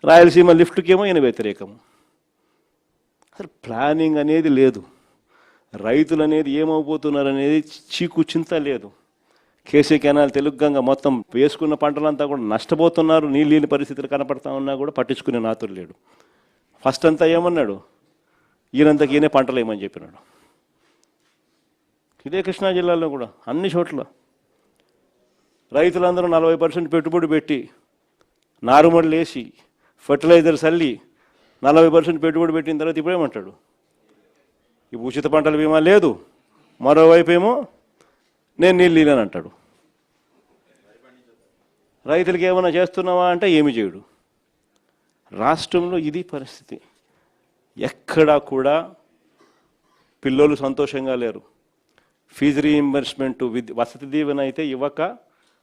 రాయలసీమ లిఫ్ట్కేమో ఈయన వ్యతిరేకము. అసలు ప్లానింగ్ అనేది లేదు. రైతులు అనేది ఏమవుతున్నారు అనేది చీకు చింత లేదు. కేసీ కెనాల్, తెలుగు గంగ మొత్తం వేసుకున్న పంటలంతా కూడా నష్టపోతున్నారు. నీళ్ళు పరిస్థితులు కనపడతా ఉన్నా కూడా పట్టించుకునే నాతులు లేడు. ఫస్ట్ అంతా ఏమన్నాడు, ఈయనంతకు ఈయనే పంటలు ఏమని చెప్పినాడు. ఇదే కృష్ణా జిల్లాలో కూడా అన్ని చోట్ల రైతులందరూ 40% పెట్టుబడి పెట్టి నారుమడులు వేసి ఫర్టిలైజర్ చల్లి 40% పెట్టుబడి పెట్టిన తర్వాత ఇప్పుడేమంటాడు, ఈ ఉచిత పంటల బీమా లేదు, మరోవైపు ఏమో నేను నీళ్ళు ఇవ్వను అంటాడు. రైతులకి ఏమైనా చేస్తున్నావా అంటే ఏమి చేయడు. రాష్ట్రంలో ఇది పరిస్థితి. ఎక్కడా కూడా పిల్లలు సంతోషంగా లేరు. ఫీజు రీయింబర్స్మెంట్ వసతి దీవెన అయితే ఇవ్వక,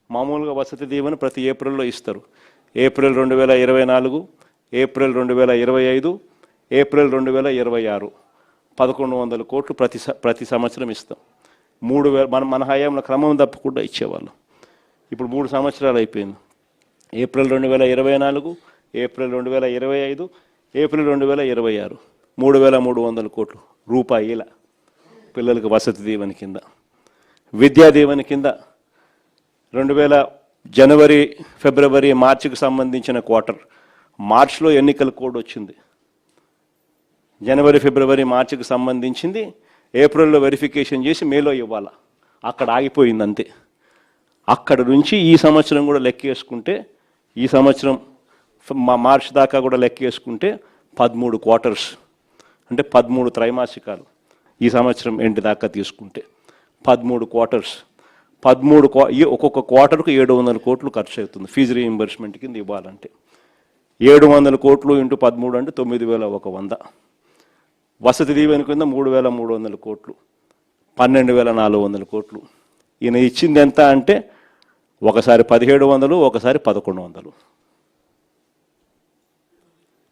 మామూలుగా వసతి దీవెన ప్రతి ఏప్రిల్లో ఇస్తారు. ఏప్రిల్ 2024, ఏప్రిల్ 2025, ఏప్రిల్ 2026 1100 కోట్లు ప్రతి సంవత్సరం ఇస్తాం. 3000 మన హయాంలో క్రమం తప్పకుండా ఇచ్చేవాళ్ళం. ఇప్పుడు 3 సంవత్సరాలు అయిపోయింది. ఏప్రిల్ 2024, ఏప్రిల్ 2025, ఏప్రిల్ 2026 3300 కోట్లు రూపాయల పిల్లలకు వసతి దీవెన కింద. విద్యా దీవెన కింద 2000 జనవరి, ఫిబ్రవరి, మార్చికి సంబంధించిన క్వార్టర్, మార్చిలో ఎన్నికల కోడ్ వచ్చింది. జనవరి, ఫిబ్రవరి, మార్చికి సంబంధించింది ఏప్రిల్లో వెరిఫికేషన్ చేసి మేలో ఇవ్వాలి. అక్కడ ఆగిపోయింది అంతే. అక్కడ నుంచి ఈ సంవత్సరం కూడా లెక్కేసుకుంటే, ఈ సంవత్సరం మార్చి దాకా కూడా లెక్కేసుకుంటే 13 క్వార్టర్స్, అంటే 13 త్రైమాసికాలు. ఈ సంవత్సరం ఎండ్ దాకా తీసుకుంటే 13 క్వార్టర్స్. ఒక్కొక్క క్వార్టర్కు 700 కోట్లు ఖర్చు అవుతుంది ఫీజు రీయింబర్స్మెంట్ కింద ఇవ్వాలంటే. 700 కోట్లు ఇంటూ 13 అంటే 9100. వసతి దీవెన కింద 3300 కోట్లు, 12400 కోట్లు. ఈయన ఇచ్చింది ఎంత అంటే ఒకసారి 1700, ఒకసారి 1100.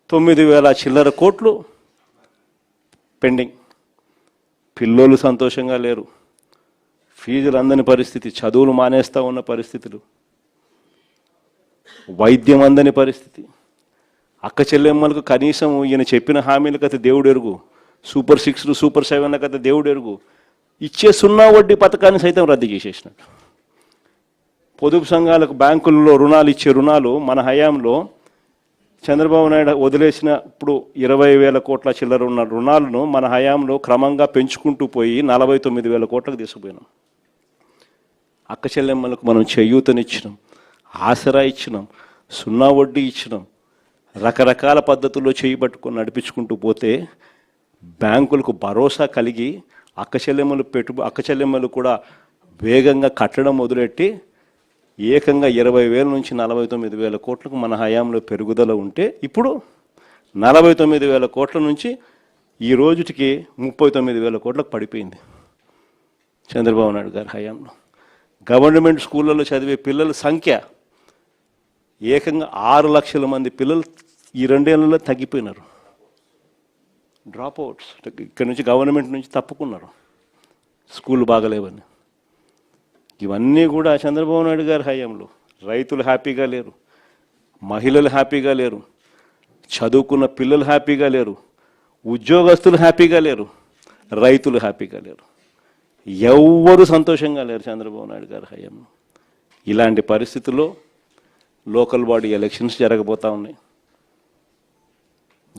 9000 చిల్లర కోట్లు పెండింగ్. పిల్లోళ్ళు సంతోషంగా లేరు. ఫీజులు అందని పరిస్థితి, చదువులు మానేస్తూ ఉన్న పరిస్థితులు, వైద్యం అందని పరిస్థితి. అక్క చెల్లెమ్మలకు కనీసం ఈయన చెప్పిన హామీలకు అయితే దేవుడు ఎరుగు, సూపర్ 6, సూపర్ 7 అయితే దేవుడు ఎరుగు. ఇచ్చే 0 వడ్డీ పథకాన్ని సైతం రద్దు చేసేసినట్టు. పొదుపు సంఘాలకు బ్యాంకుల్లో రుణాలు ఇచ్చే రుణాలు మన హయాంలో చంద్రబాబు నాయుడు వదిలేసిన ఇప్పుడు 20,000 కోట్ల చిల్లర ఉన్న రుణాలను మన హయాంలో క్రమంగా పెంచుకుంటూ పోయి 49,000 కోట్లకు తీసుకుపోయినాం. అక్క చెల్లెమ్మలకు మనం చేయూతనిచ్చినాం, ఆసరా ఇచ్చినాం, 0 వడ్డీ ఇచ్చినాం. రకరకాల పద్ధతుల్లో చేయబట్టుకొని నడిపించుకుంటూ పోతే బ్యాంకులకు భరోసా కలిగి అక్క చెల్లెమ్మలు కూడా వేగంగా కట్టడం మొదలెట్టి ఏకంగా 20,000 నుంచి 49,000 కోట్లకు మన హయాంలో పెరుగుదల ఉంటే ఇప్పుడు 49,000 కోట్ల నుంచి ఈ రోజుకి 39,000 కోట్లకు పడిపోయింది చంద్రబాబు నాయుడు గారి హయాంలో. గవర్నమెంట్ స్కూళ్ళలో చదివే పిల్లల సంఖ్య ఏకంగా 6 లక్షల మంది పిల్లలు ఈ 2 ఏళ్లలో తగ్గిపోయినారు. డ్రాప్అవుట్స్, ఇక్కడ నుంచి గవర్నమెంట్ నుంచి తప్పుకున్నారు స్కూల్ బాగలేవని. ఇవన్నీ కూడా చంద్రబాబు నాయుడు గారి హయాంలో. రైతులు హ్యాపీగా లేరు, మహిళలు హ్యాపీగా లేరు, చదువుకున్న పిల్లలు హ్యాపీగా లేరు, ఉద్యోగస్తులు హ్యాపీగా లేరు, రైతులు హ్యాపీగా లేరు. ఎవ్వరూ సంతోషంగా లేరు చంద్రబాబు నాయుడు గారి హయాంలో. ఇలాంటి పరిస్థితుల్లో లోకల్ బాడీ ఎలక్షన్స్ జరగబోతూ ఉన్నాయి.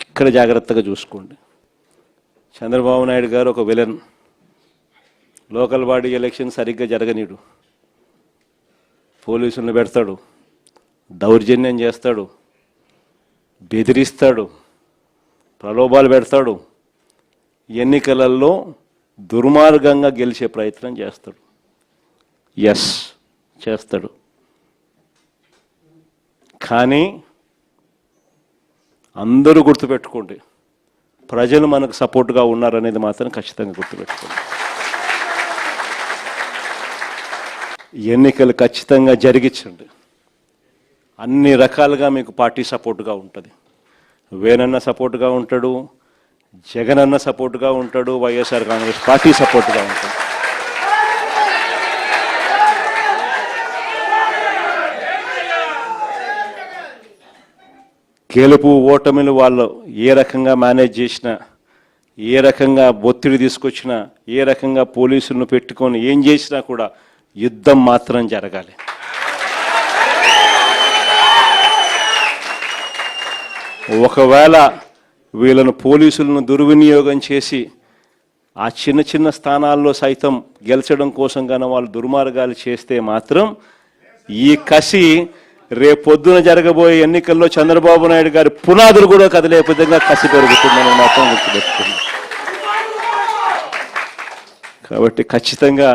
ఇక్కడ జాగ్రత్తగా చూసుకోండి. చంద్రబాబు నాయుడు గారు ఒక విలన్. లోకల్ బాడీ ఎలక్షన్ సరిగ్గా జరగనీడు, పోలీసులను పెడతాడు, దౌర్జన్యం చేస్తాడు, బెదిరిస్తాడు, ప్రలోభాలు పెడతాడు, ఎన్నికలలో దుర్మార్గంగా గెలిచే ప్రయత్నం చేస్తాడు. ఎస్, చేస్తాడు. కానీ అందరూ గుర్తుపెట్టుకోండి, ప్రజలు మనకు సపోర్ట్గా ఉన్నారనేది మాత్రం ఖచ్చితంగా గుర్తుపెట్టుకోండి. ఎన్నికలు ఖచ్చితంగా జరిగించండి. అన్ని రకాలుగా మీకు పార్టీ సపోర్ట్గా ఉంటుంది. వేనన్న సపోర్ట్గా ఉంటాడు, జగనన్న సపోర్ట్గా ఉంటాడు, వైఎస్ఆర్ కాంగ్రెస్ పార్టీ సపోర్ట్గా ఉంటుంది. గెలుపు ఓటమిలు వాళ్ళు ఏ రకంగా మేనేజ్ చేసినా, ఏ రకంగా ఒత్తిడి తీసుకొచ్చినా, ఏ రకంగా పోలీసులను పెట్టుకొని ఏం చేసినా కూడా యుద్ధం మాత్రం జరగాలి. ఒకవేళ వీళ్ళను పోలీసులను దుర్వినియోగం చేసి ఆ చిన్న చిన్న స్థానాల్లో సైతం గెలిచడం కోసం గాన వాళ్ళు దుర్మార్గాలు చేస్తే మాత్రం ఈ కసి రేపొద్దున జరగబోయే ఎన్నికల్లో చంద్రబాబు నాయుడు గారి పునాదులు కూడా కదిలే విధంగా కసి పెరుగుతుందని మాత్రం గుర్తుపెట్టుకుంది. కాబట్టి ఖచ్చితంగా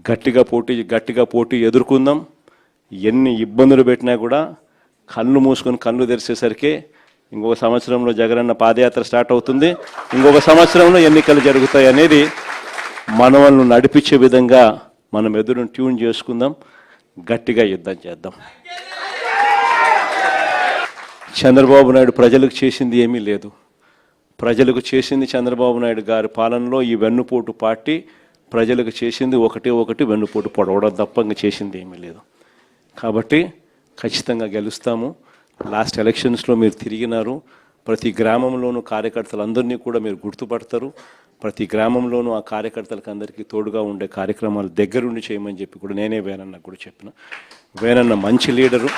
గట్టిగా పోటీ ఎదుర్కొందాం. ఎన్ని ఇబ్బందులు పెట్టినా కూడా కళ్ళు మూసుకొని కళ్ళు తెరిచేసరికి ఇంకొక సంవత్సరంలో జగనన్న పాదయాత్ర స్టార్ట్ అవుతుంది, ఇంకొక సంవత్సరంలో ఎన్నికలు జరుగుతాయి అనేది మనల్ని నడిపించే విధంగా మనం ఎదురును ట్యూన్ చేసుకుందాం, గట్టిగా యుద్ధం చేద్దాం. చంద్రబాబు నాయుడు ప్రజలకు చేసింది ఏమీ లేదు. ప్రజలకు చేసింది చంద్రబాబు నాయుడు గారి పాలనలో ఈ వెన్నుపోటు పార్టీ ప్రజలకు చేసింది ఒకటి వెన్నుపోటు పొడవడం తప్ప ఇంకా చేసింది ఏమీ లేదు. కాబట్టి ఖచ్చితంగా గెలుస్తాము. లాస్ట్ ఎలక్షన్స్లో మీరు తిరిగినారు, ప్రతి గ్రామంలోనూ కార్యకర్తలందరినీ కూడా మీరు గుర్తుపడతారు. ప్రతి గ్రామంలోనూ ఆ కార్యకర్తలకు అందరికీ తోడుగా ఉండే కార్యక్రమాలు దగ్గరుండి చేయమని చెప్పి కూడా నేనే వేనన్నకు కూడా చెప్పిన. వేనన్న మంచి లీడరు.